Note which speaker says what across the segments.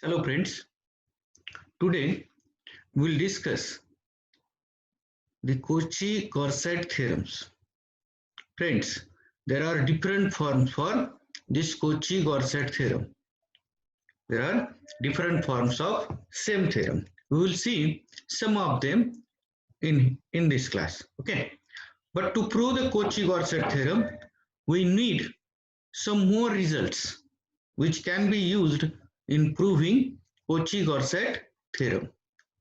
Speaker 1: Hello friends, today we will discuss the Cauchy-Courchet theorems. Friends, there are different forms for this Cauchy-Courchet theorem. There are different forms of same theorem. We will see some of them in this class. Okay, but to prove the Cauchy-Courchet theorem, we need some more results which can be used in proving Cauchy-Courchet theorem.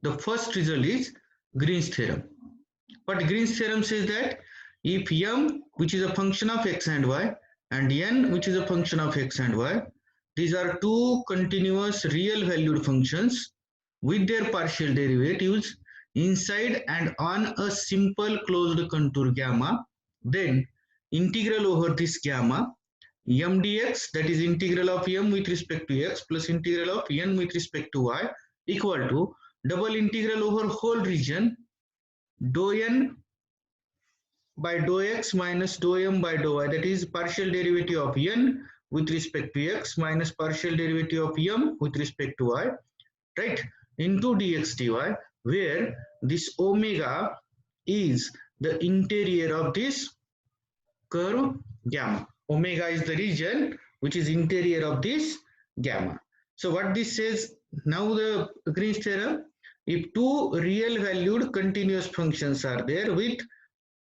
Speaker 1: The first result is Green's theorem. What Green's theorem says that if m, which is a function of x and y, and n, which is a function of x and y, these are two continuous real valued functions with their partial derivatives inside and on a simple closed contour gamma, then integral over this gamma m dx, that is integral of m with respect to x plus integral of n with respect to y, equal to double integral over whole region dou n by dou x minus dou m by dou y, that is partial derivative of n with respect to x minus partial derivative of m with respect to y, right, into dx dy, where this omega is the interior of this curve gamma. Omega is the region which is interior of this gamma. So what this says now, the Green's theorem, if two real valued continuous functions are there with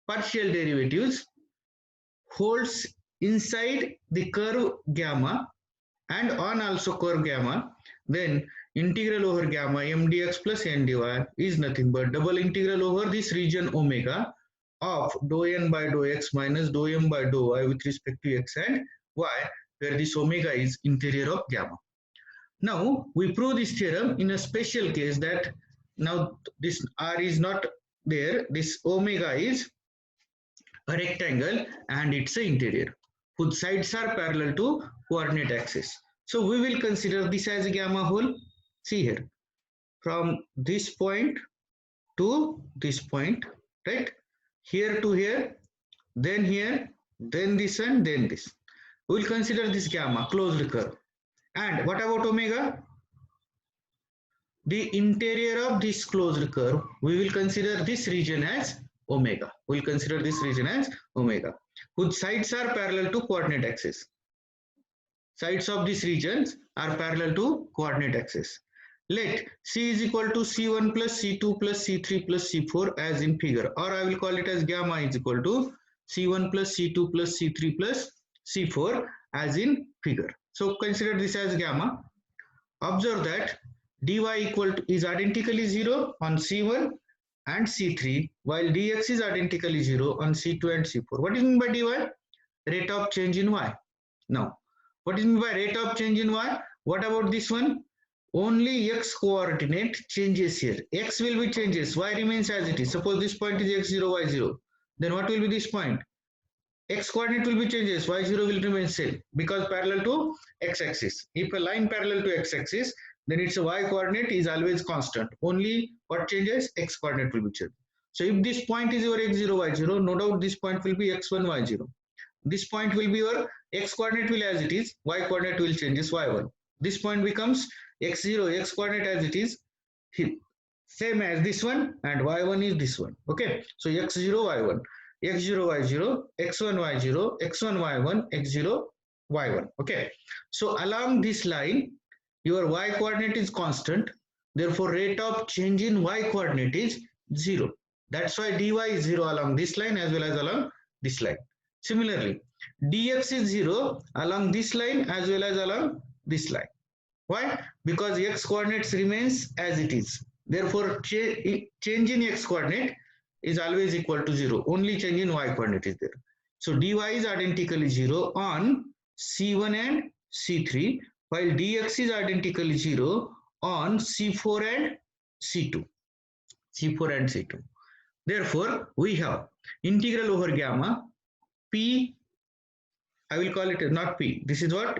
Speaker 1: partial derivatives holds inside the curve gamma and on also curve gamma, then integral over gamma m dx plus n dy is nothing but double integral over this region omega of dou n by dou x minus dou m by dou y with respect to x and y, where this omega is interior of gamma. Now we prove this theorem in a special case that now this r is not there, this omega is a rectangle and it's an interior whose sides are parallel to coordinate axis. So we will consider this as a gamma whole. See here, from this point to this point, right, here to here, then this and then this. We will consider this gamma closed curve. And what about omega? The interior of this closed curve, we will consider this region as omega. We will consider this region as omega, whose sides are parallel to coordinate axis. Sides of these regions are parallel to coordinate axis. Let C is equal to C1 plus C2 plus C3 plus C4 as in figure, or I will call it as gamma is equal to C1 plus C2 plus C3 plus C4 as in figure. So consider this as gamma. Observe that dy equal to is identically 0 on C1 and C3, while dx is identically 0 on C2 and C4. What is meant by dy? Rate of change in y. Now, what is meant by rate of change in y? What about this one? Only x coordinate changes here. X will be changes, y remains as it is. Suppose this point is x0, y0. Then what will be this point? X coordinate will be changes, y0 will remain same because parallel to x-axis. If a line parallel to x-axis, then its y coordinate is always constant. Only what changes? X coordinate will be changed. So if this point is your x0, y0, no doubt this point will be x1, y0. This point will be your x coordinate will as it is, y coordinate will changes y1. This point becomes x0, x coordinate as it is, same as this one, and y1 is this one. Okay, so x0, y1, x0, y0, x1, y0, x1, y1, x0, y1. Okay, so along this line, your y coordinate is constant. Therefore, rate of change in y coordinate is 0. That's why dy is 0 along this line as well as along this line. Similarly, dx is 0 along this line as well as along this line. Why? Because x coordinates remains as it is. Therefore, change in x coordinate is always equal to 0. Only change in y coordinate is there. So dy is identically 0 on C1 and C3, while dx is identically 0 on C4 and C2. C4 and C2. Therefore, we have integral over gamma p, I will call it not p, this is what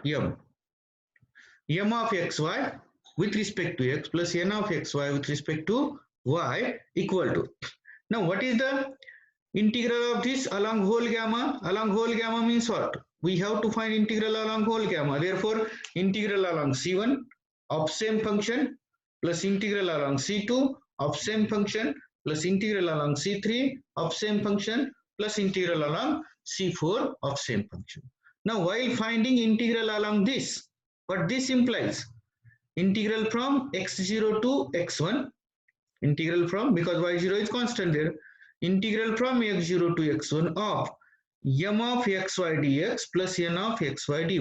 Speaker 1: m of xy with respect to x plus n of xy with respect to y equal to. Now what is the integral of this along whole gamma? Along whole gamma means what? We have to find integral along whole gamma. Therefore integral along c1 of same function plus integral along C2 of same function plus integral along C3 of same function plus integral along C4 of same function. Now while finding integral along this, what this implies, integral from x0 to x1, integral from, because y0 is constant there, integral from x0 to x1 of m of xy dx plus n of xy dy.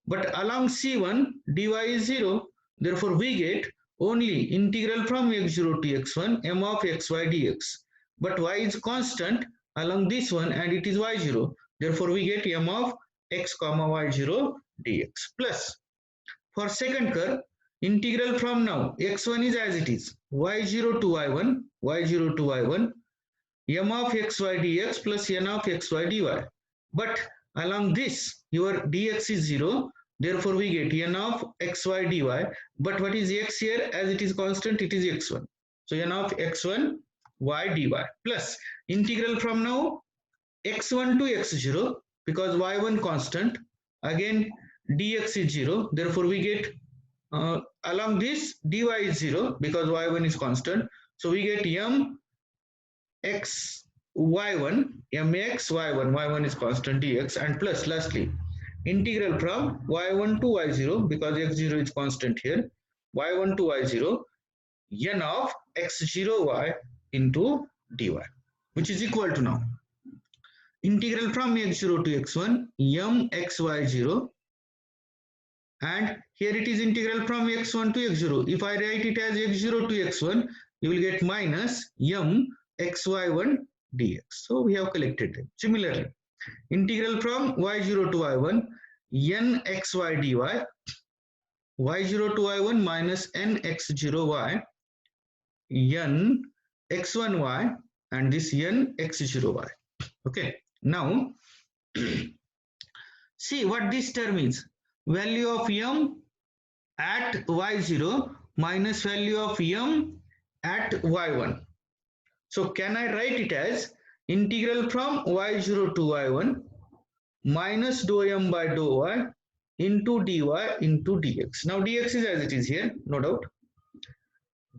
Speaker 1: But along C1 dy is 0, therefore we get only integral from x0 to x1 m of xy dx. But y is constant along this one and it is y0, therefore we get m of x comma y0 dx plus, for second curve, integral from now x1 is as it is, y0 to y1, y0 to y1, m of xy dx plus n of xy dy. But along this your dx is 0, therefore we get n of xy dy. But what is x here? As it is constant, it is x1. So n of x1 y dy plus integral from now x1 to x0, because y1 constant, again dx is 0, therefore we get along this dy is 0 because y1 is constant, so we get m x y1 mx y1, y1 is constant dx, and plus lastly integral from y1 to y0, because x0 is constant here, y1 to y0 n of x0y into dy, which is equal to now integral from x0 to x1 m xy0, and here it is integral from x1 to x0. If I write it as x0 to x1, you will get minus m xy1 dx. So we have collected them. Similarly, integral from y0 to y1 n xy dy, y0 to y1 minus n x0y n x1y, and this n x0y. Okay, now see what this term is. Value of m at y0 minus value of m at y1. So can I write it as integral from y0 to y1 minus dou m by dou y into dy into dx. Now dx is as it is here, no doubt.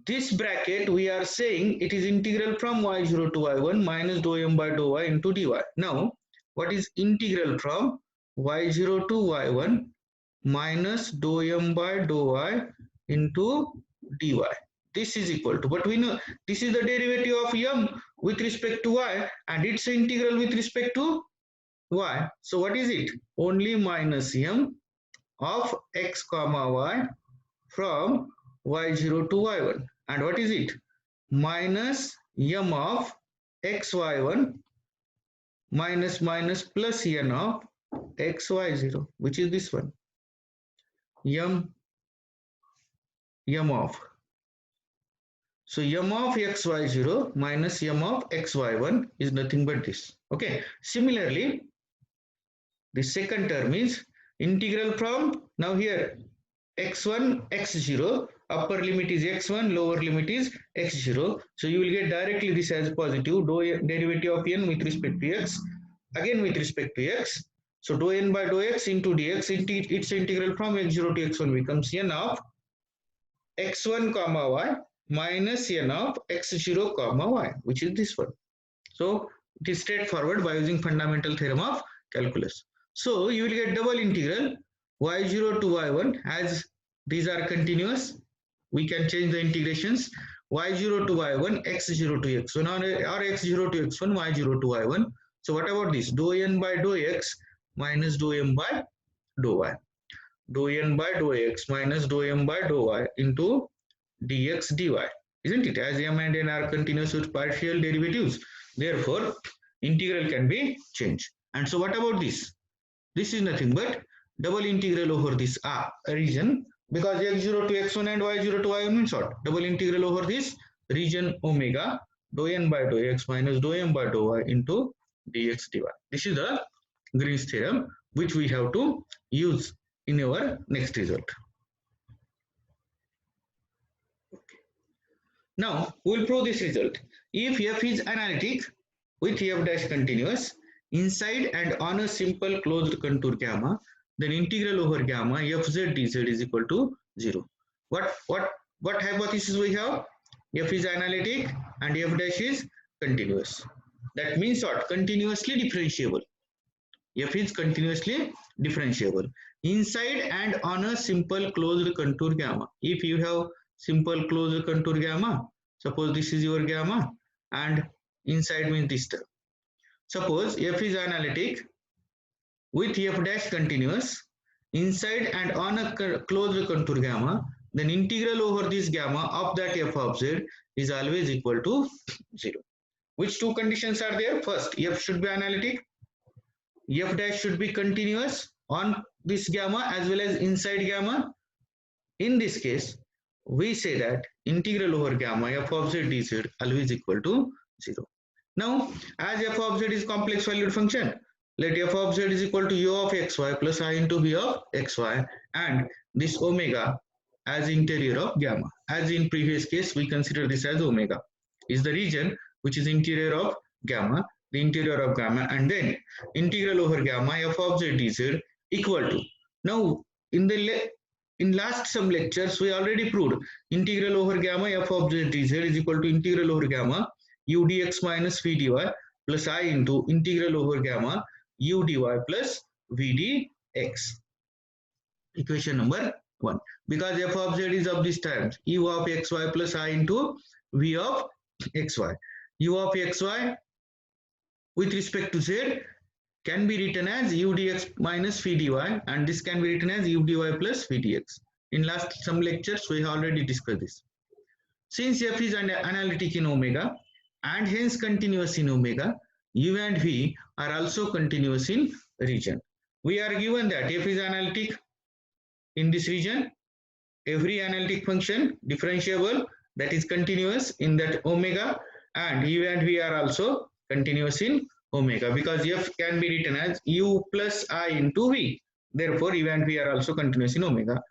Speaker 1: This bracket we are saying it is integral from y0 to y1 minus dou m by dou y into dy. Now what is integral from y0 to y1 minus dou m by dou y into dy? This is equal to, but we know this is the derivative of m with respect to y and its integral with respect to y. So what is it? Only minus m of x comma y from y0 to y1. And what is it? Minus m of xy1 minus minus plus n of xy0, which is this one. m of. So m of xy0 minus m of xy1 is nothing but this. Okay. Similarly, the second term is integral from, now here x1 x0, upper limit is x1, lower limit is x0. So you will get directly this as positive, derivative of n with respect to x, again with respect to x. So dou n by dou x into dx, its integral from x0 to x1 becomes n of x1 comma y minus n of x0 comma y, which is this one. So it is straightforward by using fundamental theorem of calculus. So you will get double integral y0 to y1, as these are continuous, we can change the integrations, y0 to y1 x0 to x1 or x0 to x1 y0 to y1. So what about this? Dou n by dou x minus dou m by dou y. Dou n by dou x minus dou m by dou y into dx dy, isn't it? As m and n are continuous with partial derivatives, therefore integral can be changed. And so what about this? This is nothing but double integral over this region, because x0 to x1 and y0 to y1 means what? Double integral over this region omega dou n by dou x minus dou m by dou y into dx dy. This is the Green's theorem which we have to use in our next result. Okay. Now we will prove this result. If f is analytic with f dash continuous inside and on a simple closed contour gamma, then integral over gamma fz dz is equal to 0. What hypothesis we have? F is analytic and f dash is continuous. That means what? Continuously differentiable. F is continuously differentiable inside and on a simple closed contour gamma. If you have simple closed contour gamma, suppose this is your gamma and inside means this term. Suppose F is analytic with f dash continuous inside and on a closed contour gamma, then integral over this gamma of that f of z is always equal to 0. Which two conditions are there? First, f should be analytic, f dash should be continuous on this gamma as well as inside gamma. In this case, we say that integral over gamma f of z dz always equal to 0. Now, as f of z is complex valued function, let f of z is equal to u of xy plus I into v of xy and this omega as interior of gamma. As in previous case, we consider this as omega is the region which is interior of gamma, the interior of gamma, and then integral over gamma f of z dz equal to. Now, in last some lectures, we already proved integral over gamma f of z dz is equal to integral over gamma u dx minus v dy plus I into integral over gamma u dy plus v dx. Equation number 1. Because f of z is of this terms u of xy plus I into v of xy. U of xy with respect to z can be written as u dx minus v dy and this can be written as u dy plus v dx. In last some lectures, we have already discussed this. Since f is analytic in omega and hence continuous in omega, u and v are also continuous in region. We are given that f is analytic in this region, every analytic function differentiable that is continuous in that omega, and u and v are also continuous in omega because f can be written as u plus I into v. Therefore, u and v are also continuous in omega.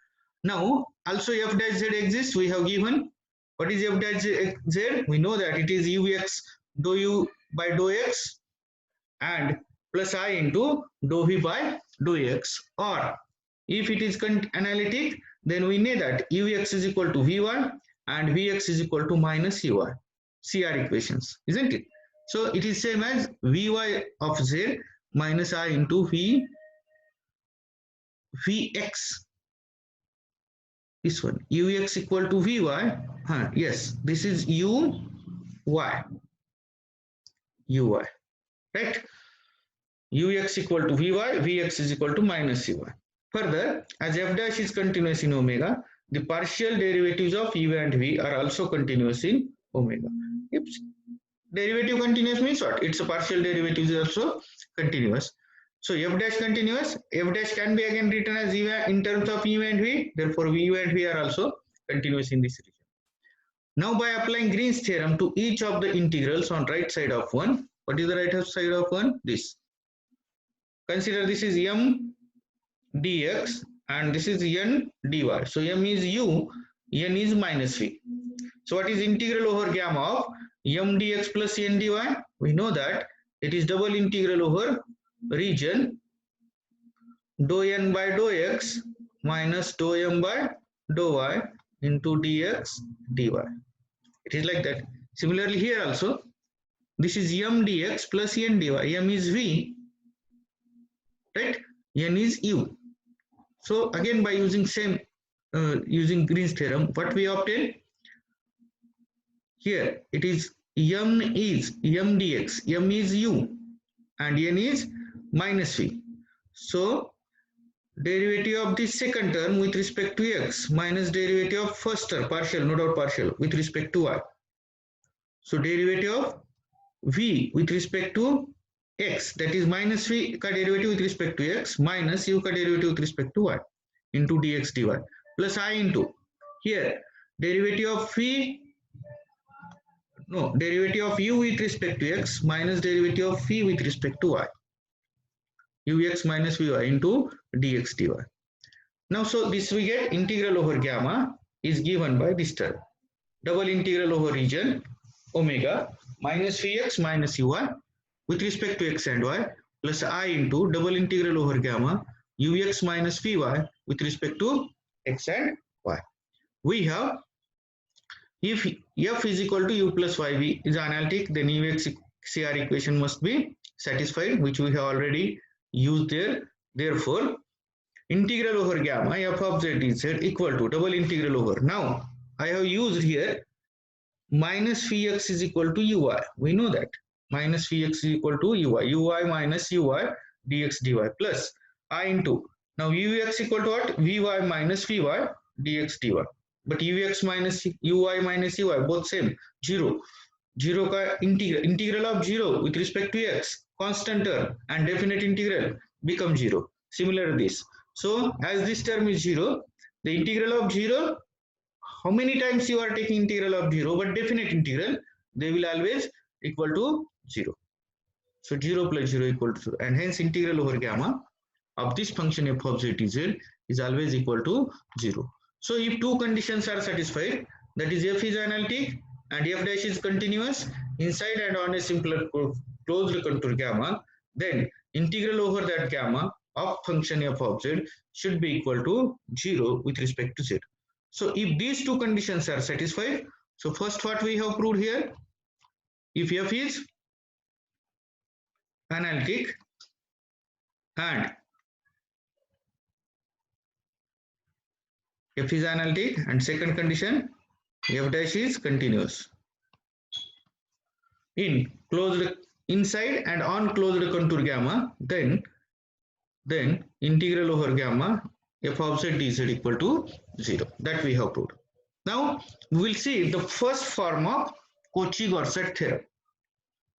Speaker 1: Now, also f dash z exists. We have given what is f dash z? We know that it is ux dou u by dou x and plus I into dou v by dou x. Or if it is analytic, then we know that ux is equal to vy and vx is equal to minus uy. CR equations, isn't it? So it is same as vy of z minus I into vx. This one ux equal to vy. Yes, this is uy, right? Ux equal to vy, vx is equal to minus uy. Further, as f dash is continuous in omega, the partial derivatives of u and v are also continuous in omega. If derivative continuous means what? Its partial derivative is also continuous. So f dash continuous, f dash can be again written as in terms of u and v. Therefore, u and v are also continuous in this region. Now, by applying Green's theorem to each of the integrals on right side of 1, what is the right side of 1? This. Consider this is m dx and this is n dy. So m is u, n is minus v. So what is integral over gamma of m dx plus n dy? We know that it is double integral over region dou n by dou x minus dou m by dou y into dx dy. It is like that. Similarly here also, this is m dx plus n dy. M is v, right? N is u. So again, by using using Green's theorem, what we obtain here, it is m dx, m is u and n is minus v. So derivative of the second term with respect to x minus derivative of first term, partial, no doubt partial, with respect to y. So derivative of v with respect to x, that is minus v ka derivative with respect to x minus u ka derivative with respect to y into dx dy plus I into here derivative of derivative of u with respect to x minus derivative of v with respect to y, ux minus vy into dx dy. Now, so this we get integral over gamma is given by this term, double integral over region omega minus vx minus uy with respect to x and y plus I into double integral over gamma ux minus vy with respect to x and y. We have, if f is equal to u plus yv is analytic, then ux CR equation must be satisfied, which we have already used there. Therefore, integral over gamma f of z dz equal to double integral over. Now, I have used here minus Vx is equal to ui. We know that minus Vx is equal to ui minus ui dx dy plus I into, now ux equal to what? Vy minus vy dx dy. But ux minus ui minus ui both same, 0. 0 का integral of 0 with respect to x, constant term, and definite integral become 0. Similar to this. So as this term is 0, the integral of 0, how many times you are taking integral of 0, but definite integral, they will always equal to 0. So 0 plus 0 equal to 0, and hence integral over gamma of this function f of z dz is always equal to 0. So if two conditions are satisfied, that is f is analytic and f dash is continuous inside and on a simpler closed contour gamma, then integral over that gamma of function f of z should be equal to 0 with respect to z. So if these two conditions are satisfied, so first what we have proved here, if f is analytic and f is analytic, and second condition, f dash is continuous in closed inside and on closed contour gamma, then integral over gamma f of z dz equal to 0. That we have proved. Now we will see the first form of Cauchy-Grosset theorem.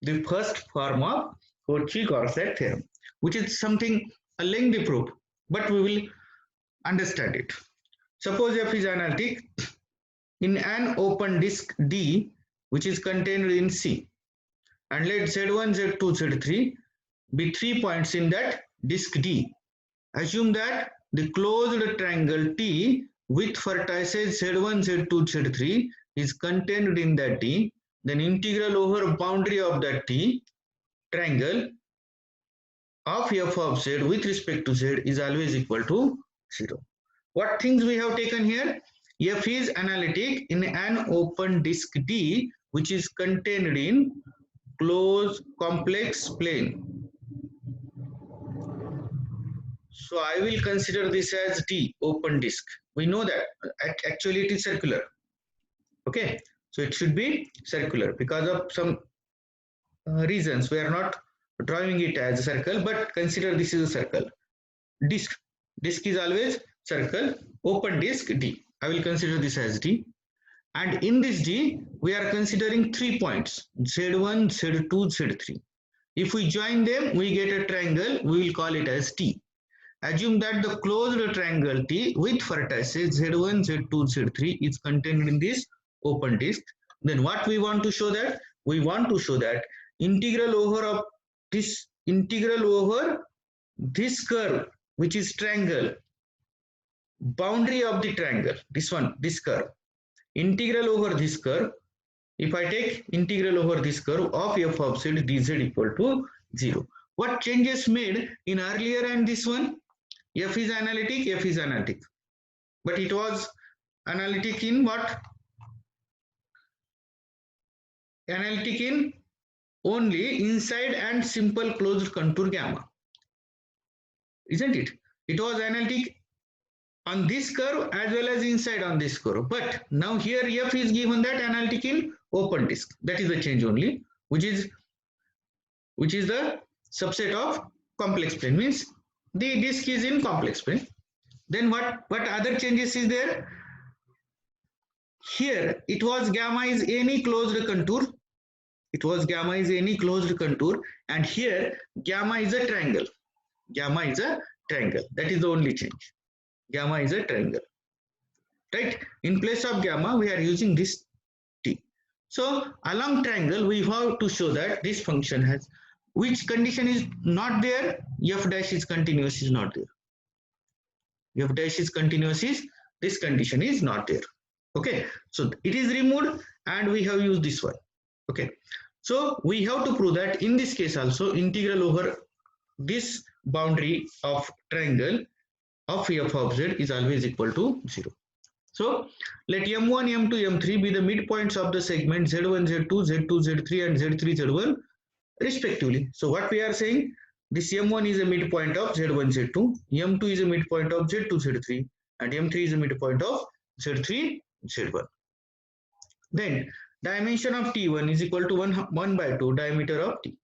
Speaker 1: The first form of Cauchy-Grosset theorem, which is something a lengthy proof, but we will understand it. Suppose f is analytic in an open disk D which is contained in C, and let Z1, Z2, Z3 be 3 points in that disk D. Assume that the closed triangle T with vertices Z1, Z2, Z3 is contained in that D, then integral over boundary of that T triangle of f of z with respect to z is always equal to 0. What things we have taken here? F is analytic in an open disk D which is contained in closed complex plane. So I will consider this as D, open disk. We know that actually it is circular. Okay, so it should be circular. Because of some reasons we are not drawing it as a circle, but consider this is a circle. Disk is always circle. Open disk D, I will consider this as D, and in this D we are considering 3 points, Z1, Z2, Z3. If we join them, we get a triangle, we will call it as T. Assume that the closed triangle T with vertices Z1, Z2, Z3 is contained in this open disk. Then what we want to show that? We want to show that integral over this curve, which is triangle, boundary of the triangle, this curve, integral over this curve, if I take integral over this curve of f of z dz equal to 0. What changes made in earlier and this one? F is analytic, but it was analytic in what? Analytic in only inside and simple closed contour gamma, isn't it? It was analytic on this curve as well as inside on this curve, but now here f is given that analytic in open disk. That is the change only, which is the subset of complex plane, means the disk is in complex plane. Then what other changes is there? Here it was gamma is any closed contour. It was gamma is any closed contour, and here gamma is a triangle. Gamma is a triangle. That is the only change. Gamma is a triangle, right? In place of gamma, we are using this T. So along triangle, we have to show that this function has, which condition is not there? F dash is continuous is not there. F dash is continuous is, this condition is not there. Okay, so it is removed and we have used this one. Okay, so we have to prove that in this case also integral over this boundary of triangle of f of z is always equal to 0. So let m1, m2, m3 be the midpoints of the segment z1, z2, z2, z3 and z3, z1 respectively. So what we are saying, this m1 is a midpoint of z1, z2, m2 is a midpoint of z2, z3 and m3 is a midpoint of z3, z1. Then dimension of T1 is equal to 1 by 2 diameter of T.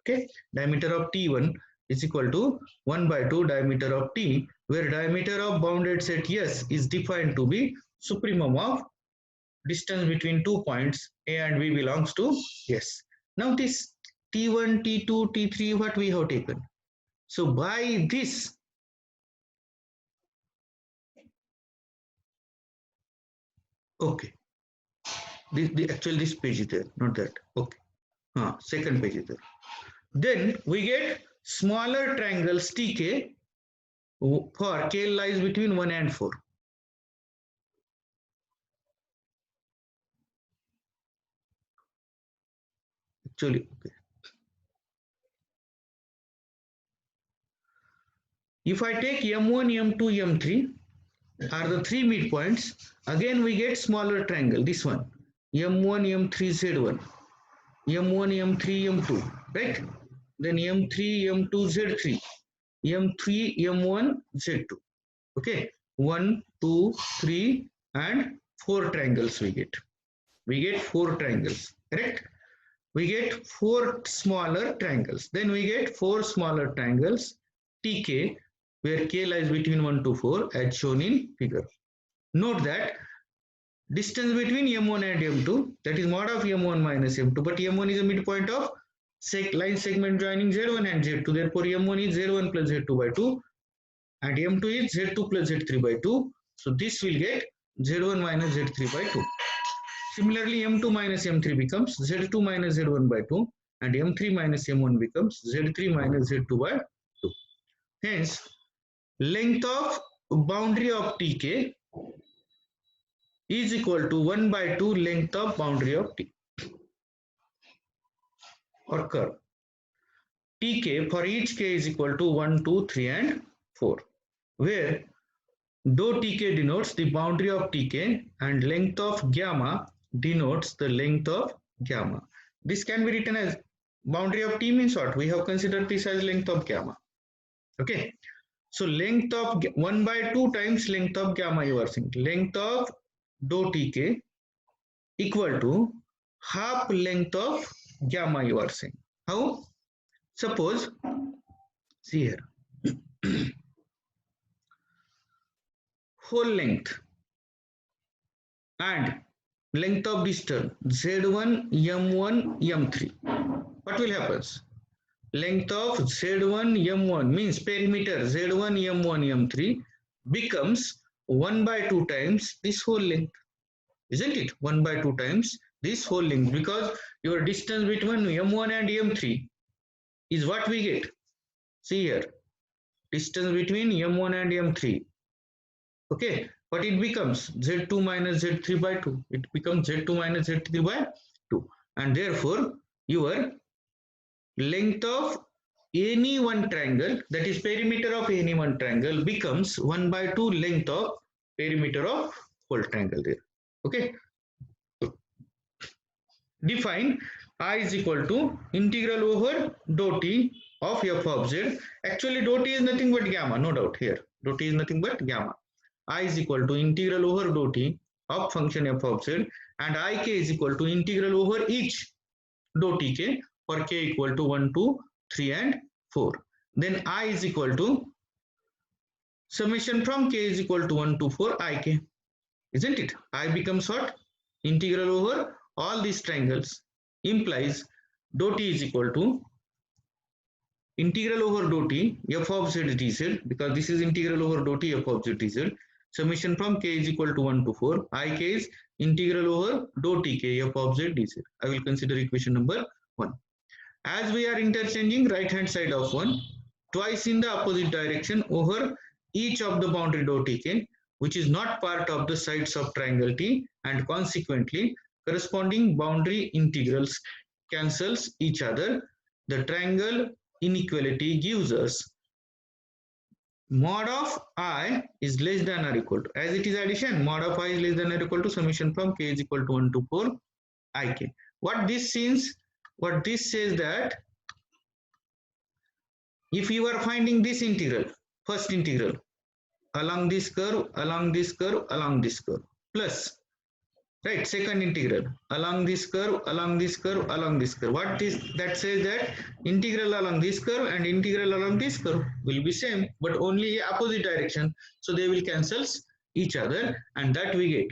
Speaker 1: Okay, diameter of T1 is equal to 1 by 2 diameter of T, where diameter of bounded set S is defined to be supremum of distance between 2 points A and B belongs to S. Now this T1, T2, T3, what we have taken. So by this, okay, actually this page is there, not that. Okay, second page is there. Then we get smaller triangles TK for K lies between 1 and 4. Actually, okay. If I take M1, M2, M3 are the three midpoints, again we get smaller triangle, this one, M1, M3, Z1, M1, M3, M2, right? Then M3, M2, Z3, M3, M1, Z2. Okay, 1, 2, 3 and 4 triangles we get. We get 4 triangles, correct? We get 4 smaller triangles. Then we get 4 smaller triangles, TK, where K lies between 1 to 4 as shown in figure. Note that distance between M1 and M2, that is mod of M1 minus M2, but M1 is a midpoint of line segment joining Z1 and Z2. Therefore, M1 is Z1 plus Z2 by 2 and M2 is Z2 plus Z3 by 2. So this will get Z1 minus Z3 by 2. Similarly, M2 minus M3 becomes Z2 minus Z1 by 2 and M3 minus M1 becomes Z3 minus Z2 by 2. Hence, length of boundary of TK is equal to 1 by 2 length of boundary of T or curve. TK for each K is equal to 1, 2, 3 and 4, where dou TK denotes the boundary of TK and length of gamma denotes the length of gamma. This can be written as boundary of T means what? We have considered this as length of gamma. Okay. So length of 1 by 2 times length of gamma you are saying. Length of dou TK equal to half length of gamma you are saying. How? Suppose, see here, whole length and length of distance Z1, M1, M3. What will happen? Length of Z1, M1 means perimeter Z1, M1, M3 becomes 1 by 2 times this whole length. Isn't it? 1 by 2 times this whole length, because your distance between M1 and M3 is what we get. See here, distance between M1 and M3. Okay, but it becomes Z2 minus Z3 by 2. It becomes Z2 minus Z3 by 2. And therefore, your length of any one triangle, that is perimeter of any one triangle, becomes 1 by 2 length of perimeter of whole triangle there. Okay. Define I is equal to integral over dou T of f of z. Actually, dou T is nothing but gamma, no doubt here. Dou T is nothing but gamma. I is equal to integral over dou T of function f of z, and Ik is equal to integral over each dou Tk for k equal to 1, 2, 3 and 4. Then I is equal to summation from k is equal to 1 to 4 Ik. Isn't it? I becomes what? Integral over all these triangles implies dou T is equal to integral over dou T f of z dz, because this is integral over dou T f of z dz. Summation from k is equal to 1 to 4. Ik is integral over dou Tk f of z dz. I will consider equation number 1. As we are interchanging right hand side of 1 twice in the opposite direction over each of the boundary dou Tk, which is not part of the sides of triangle T, and consequently corresponding boundary integrals cancels each other, the triangle inequality gives us mod of I is less than or equal to, as it is addition, mod of I is less than or equal to summation from k is equal to 1 to 4 ik. What this says that if you are finding this integral, first integral, along this curve, along this curve, along this curve, plus, right, second integral, along this curve, along this curve, along this curve. What is that says that integral along this curve and integral along this curve will be same, but only opposite direction. So they will cancel each other, and that we get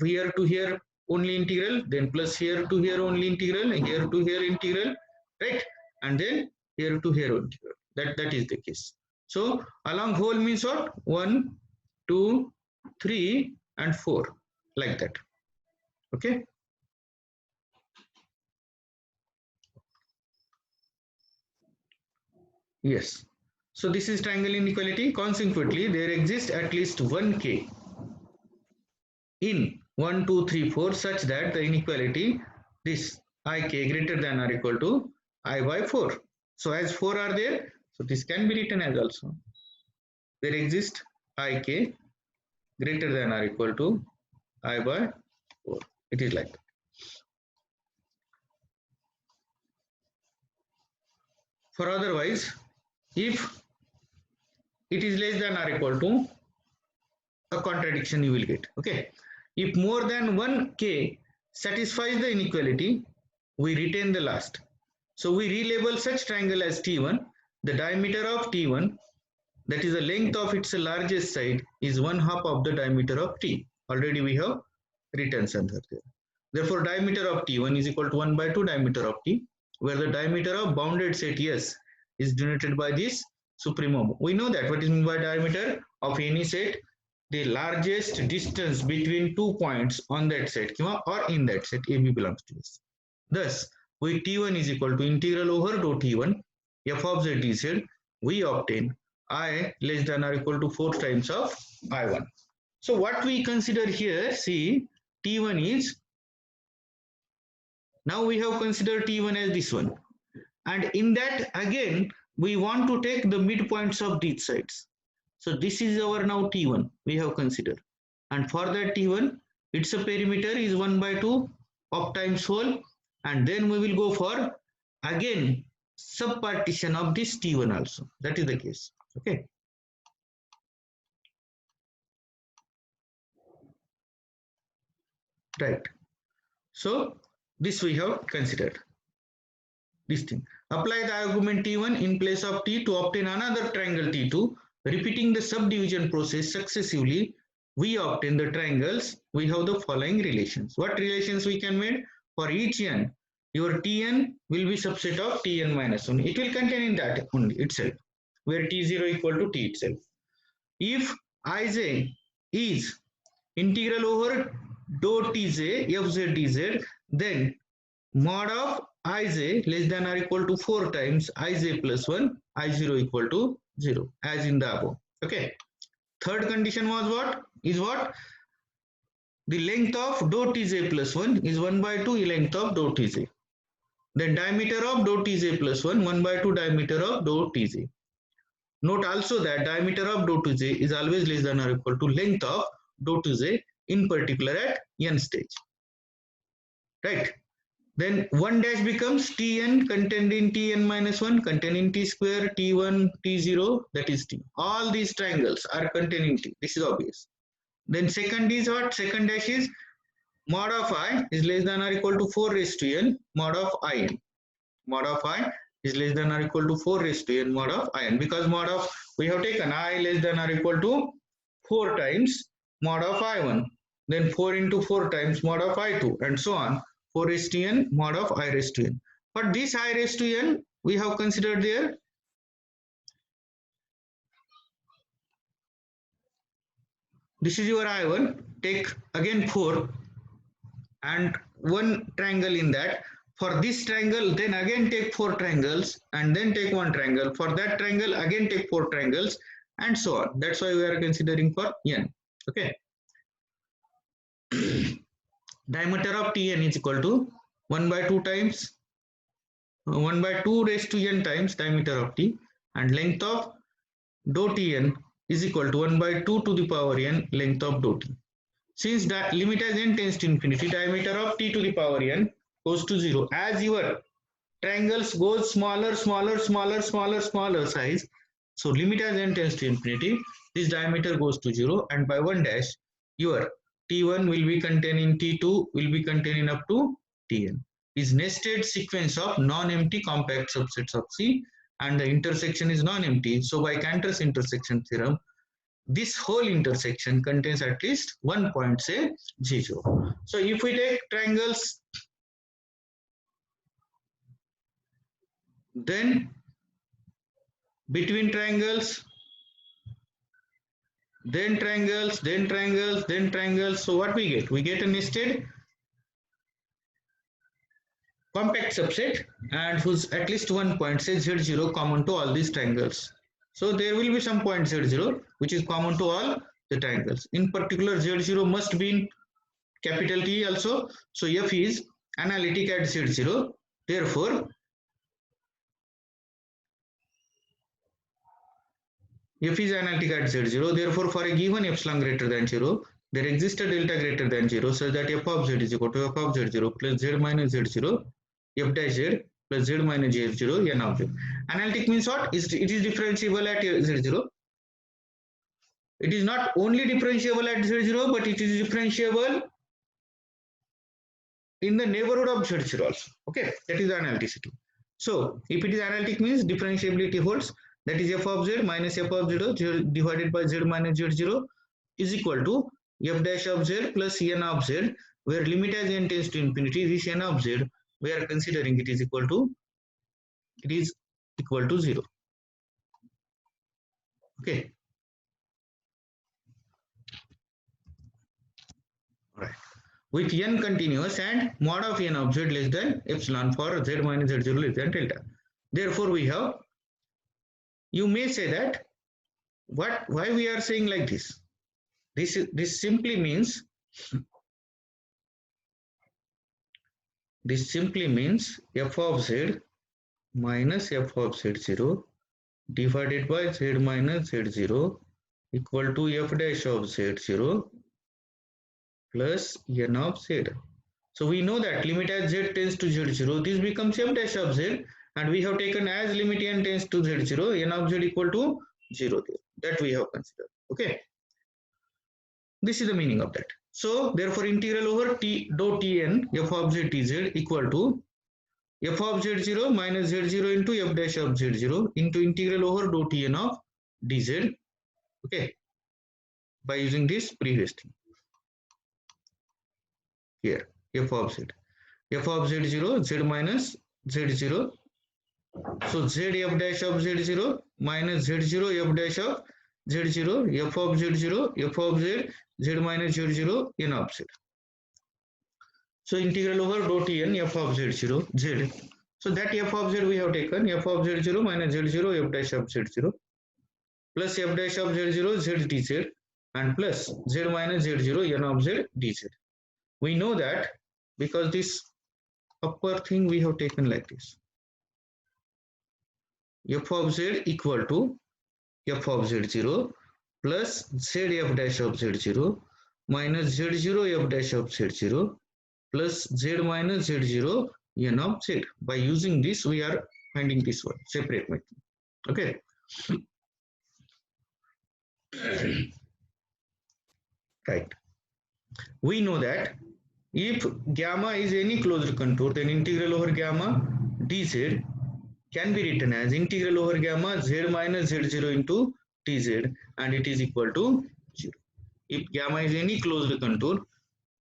Speaker 1: here to here only integral, then plus here to here only integral, here to here integral, right, and then here to here integral. That is the case. So along whole means what? 1, 2, 3, and 4, like that. Okay. Yes. So this is triangle inequality. Consequently, there exists at least one k in 1, 2, 3, 4 such that the inequality this ik greater than or equal to I by 4. So as 4 are there, so this can be written as also there exists ik greater than or equal to I by 4. It is like that. For otherwise, if it is less than or equal to, a contradiction you will get. Okay. If more than 1k satisfies the inequality, we retain the last. So we relabel such triangle as T1. The diameter of T1, that is the length of its largest side, is 1/2 of the diameter of T. Already we have written something there. Therefore, diameter of T1 is equal to 1 by 2 diameter of T, where the diameter of bounded set S is denoted by this supremum. We know that what is meant by diameter of any set, the largest distance between 2 points on that set or in that set AB belongs to S. Thus, with T1 is equal to integral over dou T1 f of z dz, we obtain I less than or equal to 4 times of I1. So what we consider here, see, T1 is, now we have considered T1 as this one, and in that again we want to take the midpoints of these sides. So this is our now T1 we have considered, and for that T1 its a perimeter is 1 by 2 of times whole, and then we will go for again subpartition of this T1 also. That is the case. Okay. Right. So this we have considered. This thing. Apply the argument T1 in place of T to obtain another triangle T2. Repeating the subdivision process successively, we obtain the triangles. We have the following relations. What relations we can make? For each n, your Tn will be subset of Tn minus 1. It will contain in that only itself, where T0 equal to T itself. If Ij is integral over dou Tj fz dz, then mod of Ij less than or equal to 4 times Ij plus 1, I0 equal to 0, as in the above. Okay. Third condition was what? Is what? The length of dou Tj plus 1 is 1 by 2 length of dou Tj. Then diameter of dou Tj plus 1, 1 by 2 diameter of dou Tj. Note also that diameter of dou Tj is always less than or equal to length of dou Tj, in particular at n stage. Right. Then 1 dash becomes Tn contained in Tn minus 1, contained in T square, T1, T0, that is T. All these triangles are contained in T. This is obvious. Then second is what? Second dash is mod of I is less than or equal to 4 raised to n mod of In. Mod of I is less than or equal to 4 raised to n mod of In, because mod of, we have taken I less than or equal to 4 times mod of I1, then 4 into 4 times mod of I2, and so on. 4 raised to n mod of I raised to n. But this I raised to n we have considered there. This is your I1. Take again 4 and one triangle in that. For this triangle, then again take 4 triangles and then take 1 triangle. For that triangle, again take 4 triangles, and so on. That's why we are considering for n. Okay. Diameter of Tn is equal to 1 by 2 times 1 by 2 raised to n times diameter of T, and length of dou Tn is equal to 1 by 2 to the power n length of dou T. Since that limit as n tends to infinity, diameter of T to the power n goes to 0. As your triangles goes smaller, smaller, smaller, smaller, smaller size, so limit as n tends to infinity, this diameter goes to 0, and by 1 dash, your T1 will be contained in T2 will be contained up to Tn. Is nested sequence of non-empty compact subsets of C, and the intersection is non-empty. So by Cantor's intersection theorem, this whole intersection contains at least one point, say J0. So if we take triangles, then between triangles, then triangles, then triangles, then triangles, so what we get? We get a nested compact subset and whose at least one point, say Z0, common to all these triangles. So there will be some point Z0 which is common to all the triangles. In particular, Z0 must be in capital T also. So F is analytic at Z0. Therefore, F is analytic at Z0. Therefore, for a given epsilon greater than 0, there exists a delta greater than 0 such that F of Z is equal to F of Z0 plus Z minus Z0 F dash Z plus Z minus Z0 n of Z. Analytic means what? It is differentiable at Z0. It is not only differentiable at Z0, but it is differentiable in the neighborhood of Z0 also. Okay, that is the analyticity. So if it is analytic means differentiability holds, that is F of Z minus F of 0 divided by Z minus Z0 is equal to F dash of Z plus n of Z, where limit as n tends to infinity, this n of Z we are considering it is equal to 0. Okay. All right. With n continuous and mod of n of Z less than epsilon for Z minus Z0 less than delta. Therefore, we have, you may say that why we are saying like this. This simply means F of Z minus F of Z0 divided by Z minus Z0 equal to F dash of Z0 plus n of Z. So we know that limit as Z tends to Z0, this becomes F dash of Z, and we have taken as limit n tends to Z0, n of Z equal to 0 there. That we have considered. Okay. This is the meaning of that. So therefore integral over T dou Tn F of Z dz equal to F of Z0 minus Z0 into F dash of Z0 into integral over dou Tn of dz. Okay. By using this previous thing. Here F of Z. F of Z0, Z minus Z0. So Z F dash of Z0 minus Z0 F dash of Z0, F of Z0, F of Z, Z minus Z0, n of Z. So integral over dou Tn F of Z0, Z. So that F of Z we have taken, F of Z0 minus Z0 F dash of Z0 plus F dash of Z0 Z dz and plus Z minus Z0 n of Z dz. We know that because this upper thing we have taken like this. F of Z equal to F of Z0 plus Z F dash of Z0 minus Z0 F dash of Z0 plus Z minus Z0 n of Z. By using this, we are finding this one, separate method. Okay. Right. We know that if gamma is any closed contour, then integral over gamma dz can be written as integral over gamma Z minus Z0 into dz, and it is equal to 0. If gamma is any closed contour,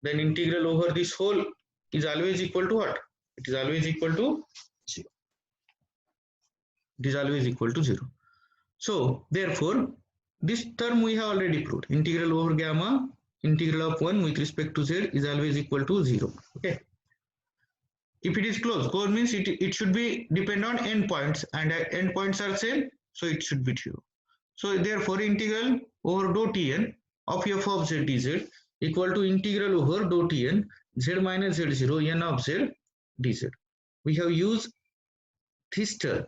Speaker 1: then integral over this whole is always equal to what? It is always equal to 0. It is always equal to 0. So therefore, this term we have already proved. Integral over gamma, integral of 1 with respect to z is always equal to 0. Okay. If it is closed means it should be depend on endpoints, and endpoints are same, so it should be 0. So therefore, integral over dou Tn of f of z dz equal to integral over dou Tn z minus z0 n of z dz. We have used this term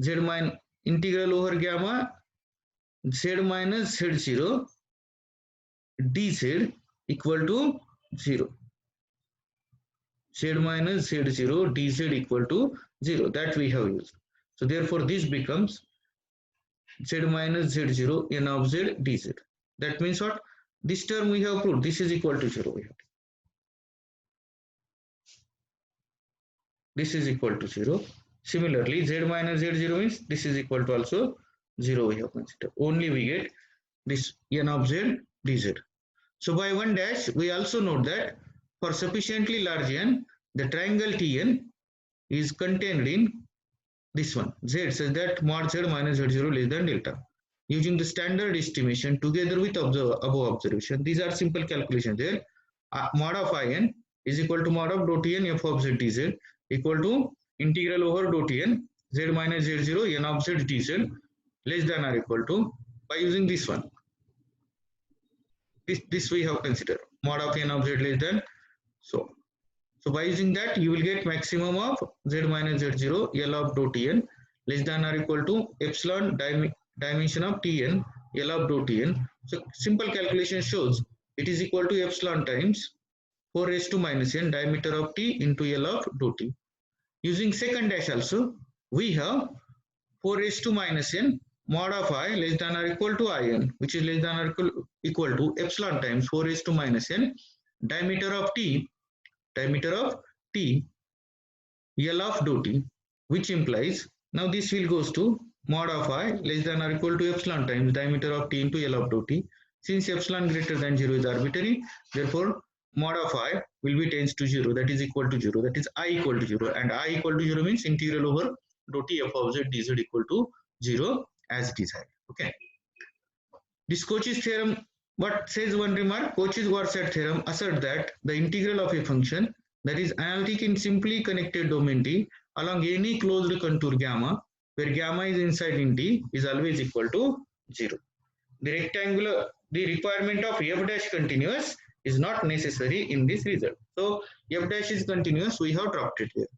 Speaker 1: z minus integral over gamma z minus z0 dz equal to 0. Z minus z0 dz equal to 0. That we have used. So therefore this becomes z minus z0 n of z dz. That means what? This term we have proved. This is equal to 0. This is equal to 0. Similarly, z minus z0 means this is equal to also 0 we have considered. Only we get this n of z dz. So by 1 dash, we also note that for sufficiently large n, the triangle Tn is contained in this one, z, such that mod z minus z0 less than delta. Using the standard estimation together with above observation, these are simple calculations there. Mod of in is equal to mod of dou Tn f of z dz equal to integral over dou Tn z minus z0 n of z dz less than or equal to, by using this one. This we have considered mod of n of z less than so. So by using that, you will get maximum of z minus z0 L of dou Tn less than or equal to epsilon dimension of Tn L of dou Tn. So simple calculation shows it is equal to epsilon times 4 raised to minus n diameter of T into L of dou T. Using second dash also, we have 4 raised to minus n mod of I less than or equal to In, which is less than or equal to epsilon times 4 raised to minus n diameter of T L of dou T, which implies now this will goes to mod of I less than or equal to epsilon times diameter of T into L of dou T. Since epsilon greater than 0 is arbitrary, therefore mod of I will be tends to 0, that is equal to 0, that is I equal to 0, and I equal to 0 means integral over dou T f of z dz equal to 0 as desired. Okay. This Cauchy's theorem, what says one remark? Cauchy-Warsadt theorem assert that the integral of a function that is analytic in simply connected domain T along any closed contour gamma, where gamma is inside in T, is always equal to 0. The requirement of f dash continuous is not necessary in this result. So f dash is continuous, we have dropped it here.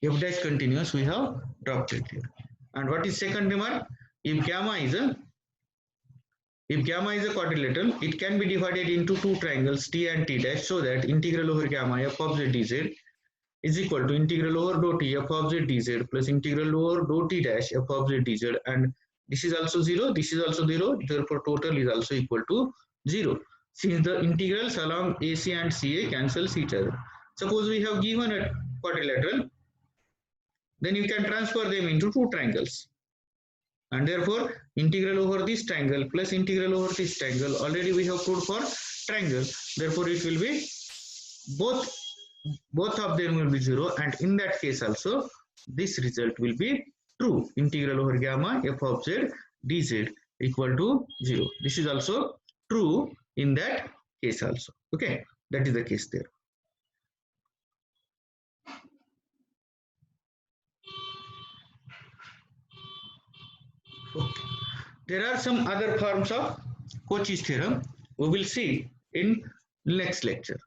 Speaker 1: F dash continuous, we have dropped it here. And what is second remark? If gamma is a quadrilateral, it can be divided into two triangles T and T dash, so that integral over gamma f of z dz is equal to integral over dou T f of z dz plus integral over dou T dash f of z dz, and this is also 0, this is also 0, therefore total is also equal to 0, since the integrals along AC and CA cancels each other. Suppose we have given a quadrilateral, then you can transfer them into two triangles, and therefore integral over this triangle plus integral over this triangle, already we have proved for triangle, therefore it will be both of them will be 0, and in that case also this result will be true, integral over gamma f of z dz equal to 0. This is also true in that case also. Okay, that is the case there. Okay. There are some other forms of Cauchy's theorem we will see in next lecture.